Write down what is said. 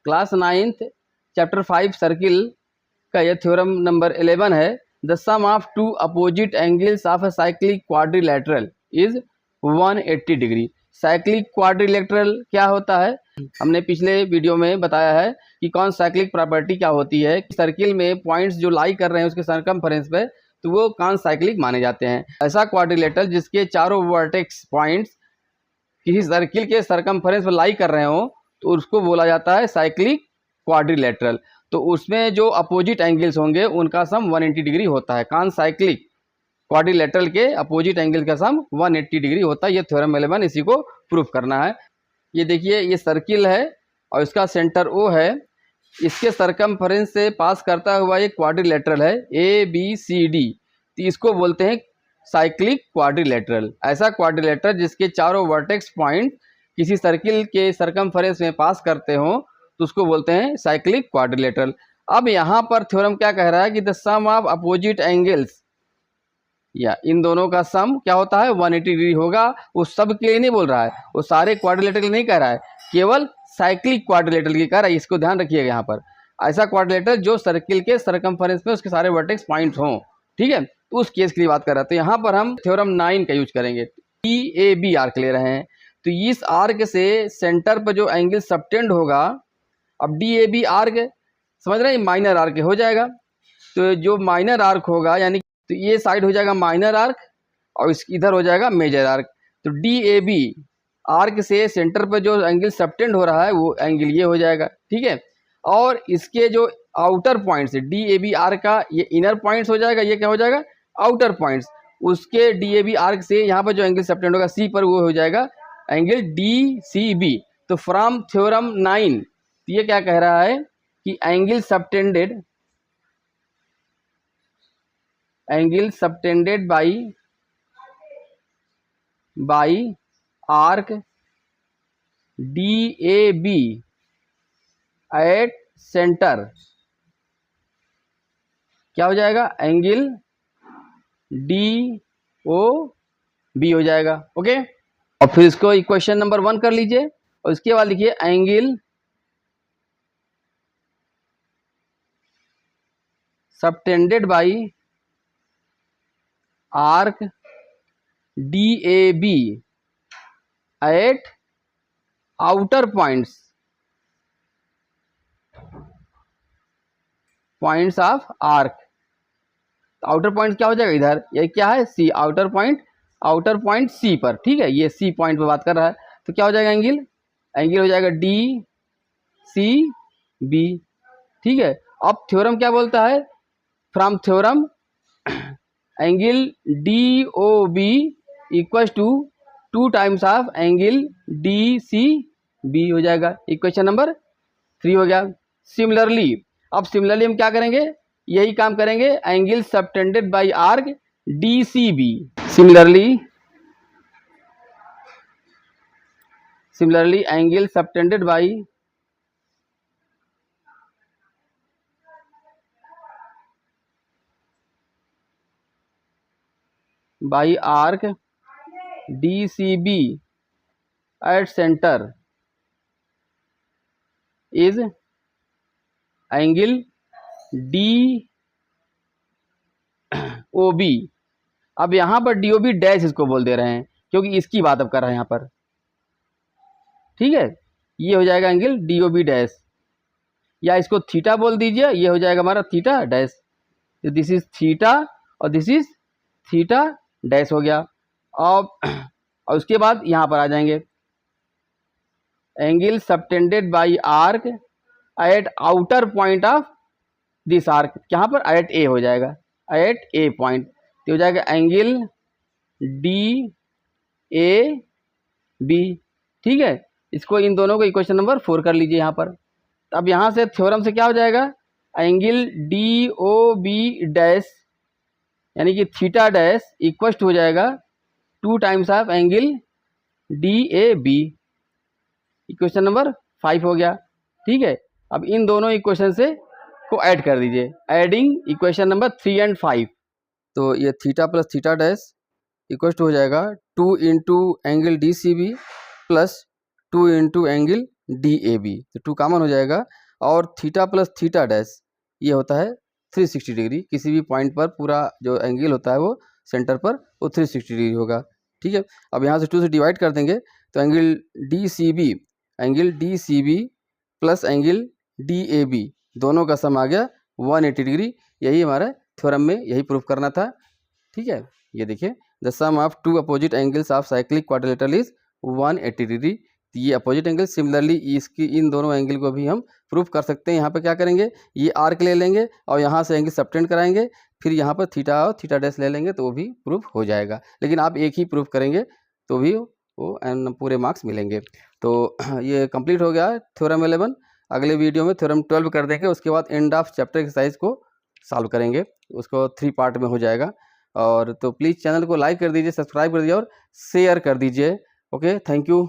Class 9th chapter 5 circle का यह theorem number 11 है। The sum of two opposite angles of a cyclic quadrilateral is 180 degree. Cyclic quadrilateral क्या होता है? हमने पिछले वीडियो में बताया है कि कौन साइक्लिक प्रॉपर्टी क्या होती है। सर्किल में पॉइंट्स जो लाई कर रहे हैं उसके सरकमफेरेंस पे, तो वो कौन साइक्लिक माने जाते हैं। ऐसा क्वाड्रिलेटरल जिसके चारों वर्टेक्स पॉइंट्स किसी सर्किल के सरकमफेरेंस पर लाई कर रहे हो तो उसको बोला जाता है साइक्लिक क्वाड्रिलेटरल। तो उसमें जो अपोजिट एंगल्स होंगे उनका सम 180 डिग्री होता है। कौन साइक्लिक क्वाड्रिलेटरल के अपोजिट एंगल का सम 180 डिग्री होता है। ये थ्योरम 11 इसी को प्रूफ करना है। ये देखिए, ये सर्किल है और इसका सेंटर ओ है। इसके सरकमफेरेंस से पास करता हुआ ये क्वाड्रिलेटरल है ABCD, तो इसको बोलते हैं साइक्लिक क्वाड्रिलेटरल। ऐसा क्वाड्रिलेटरल जिसके चारों वर्टेक्स पॉइंट किसी सर्किल के सरकमफेरेंस में पास करते हो तो उसको बोलते हैं साइक्लिक क्वाड्रिलेटरल। अब यहाँ पर थ्योरम क्या कह रहा है कि the sum of opposite angles, या इन दोनों का सम क्या होता है 180 डिग्री होगा। वो सब के लिए नहीं बोल रहा है, वो सारे क्वाड्रिलेटरल नहीं कह रहा है, केवल साइक्लिक क्वाड्रिलेटरल की कह रहा है। इसको ध्यान रखिएगा यहाँ पर, ऐसा क्वाड्रिलेटरल जो सर्किल के सरकमफेरेंस में उसके सारे वर्टेक्स पॉइंट्स हों, ठीक है, तो उस केस के लिए बात कर रहा है। तो यहाँ पर हम थ्योरम 9 का यूज करेंगे। DAB आर्क ले रहे हैं, तो इस आर्क से सेंटर पर जो एंगल सबटेंड होगा, अब DAB आर्क समझ रहे हैं, माइनर आर्क हो जाएगा। तो जो माइनर आर्क होगा यानी तो ये साइड हो जाएगा माइनर आर्क और इस इधर हो जाएगा मेजर आर्क। तो DAB आर्क से सेंटर पर जो एंगल सबटेंड हो रहा है वो एंगल ये हो जाएगा, ठीक है। और इसके जो आउटर पॉइंट्स है DAB आर्क का, ये इनर पॉइंट्स हो जाएगा, ये क्या हो जाएगा आउटर पॉइंट्स। उसके DAB आर्क से यहाँ पर जो एंगल सबटेंड होगा C पर, वो हो जाएगा एंगल DCB। तो फ्रॉम थ्योरम 9 ये क्या कह रहा है कि angle subtended by arc DAB at centre क्या हो जाएगा एंगल DOB हो जाएगा। ओके, और फिर इसको इक्वेशन नंबर 1 कर लीजिए और इसके बाद लिखिए angle subtended by arc DAB eight outer points of arc. Outer point क्या हो जाएगा इधर, ये क्या है C, आउटर पॉइंट C पर, ठीक है, ये C पॉइंट पर बात कर रहा है। तो क्या हो जाएगा एंगल हो जाएगा DCB, ठीक है। अब थ्योरम क्या बोलता है, from theorem angle DOB equals to 2 times of angle DCB हो जाएगा। इक्वेशन नंबर 3 हो गया। सिमिलरली हम क्या करेंगे, यही काम करेंगे angle subtended by arc DCB। Similarly angle subtended by arc DCB at centre is angle DOB। अब यहाँ पर DOB डैश इसको बोल दे रहे हैं क्योंकि इसकी बात अब कर रहे हैं यहाँ पर, ठीक है। ये हो जाएगा एंगल DOB डैश, या इसको थीटा बोल दीजिए, ये हो जाएगा हमारा थीटा डैश। तो दिस इज थीटा और दिस इज थीटा डैश हो गया। और उसके बाद यहाँ पर आ जाएंगे angle subtended by arc eight outer point of this arc, यहाँ पर एट A हो जाएगा, एट A पॉइंट, तो हो जाएगा एंगल DAB, ठीक है। इसको इन दोनों को इक्वेशन नंबर 4 कर लीजिए यहाँ पर। अब यहाँ से थ्योरम से क्या हो जाएगा, एंगल DOB डैश यानी कि थीटा डैश इक्वल हो जाएगा 2 times of angle DAB। Equation number 5 हो गया, ठीक है। अब इन दोनों इक्वेशन से को ऐड कर दीजिए, एडिंग इक्वेशन नंबर 3 और 5। तो ये theta plus theta dash equal हो जाएगा 2 into angle DCB plus 2 into angle DAB, तो 2 कॉमन हो जाएगा और थीटा प्लस थीटा डैश ये होता है 360 डिग्री। किसी भी पॉइंट पर पूरा जो एंगल होता है वो सेंटर पर वो 360 डिग्री होगा। ठीक है, अब यहाँ से 2 से डिवाइड कर देंगे तो angle DCB plus angle DAB दोनों का सम आ गया 180 डिग्री। यही हमारे थ्योरम में यही प्रूफ करना था। ठीक है, ये देखिए the sum of 2 opposite angles of cyclic quadrilateral is 180 degree. ये अपोजिट एंगल, सिमिलरली इसकी इन दोनों एंगल को भी हम प्रूफ कर सकते हैं। यहाँ पे क्या करेंगे, ये आर्क ले लेंगे और यहाँ से एंगल सबटेंड कराएंगे, फिर यहाँ पर थीटा और थीटा डैश ले लेंगे तो वो भी प्रूफ हो जाएगा। लेकिन आप एक ही प्रूफ करेंगे तो भी वो पूरे मार्क्स मिलेंगे। तो ये कंप्लीट हो गया थ्योरम 11। अगले वीडियो में थ्योरम 12 कर देंगे, उसके बाद एंड ऑफ चैप्टर एक्सरसाइज को सॉल्व करेंगे, उसको 3 पार्ट में हो जाएगा। और तो प्लीज़ चैनल को लाइक कर दीजिए, सब्सक्राइब कर दीजिए और शेयर कर दीजिए। Okay, thank you.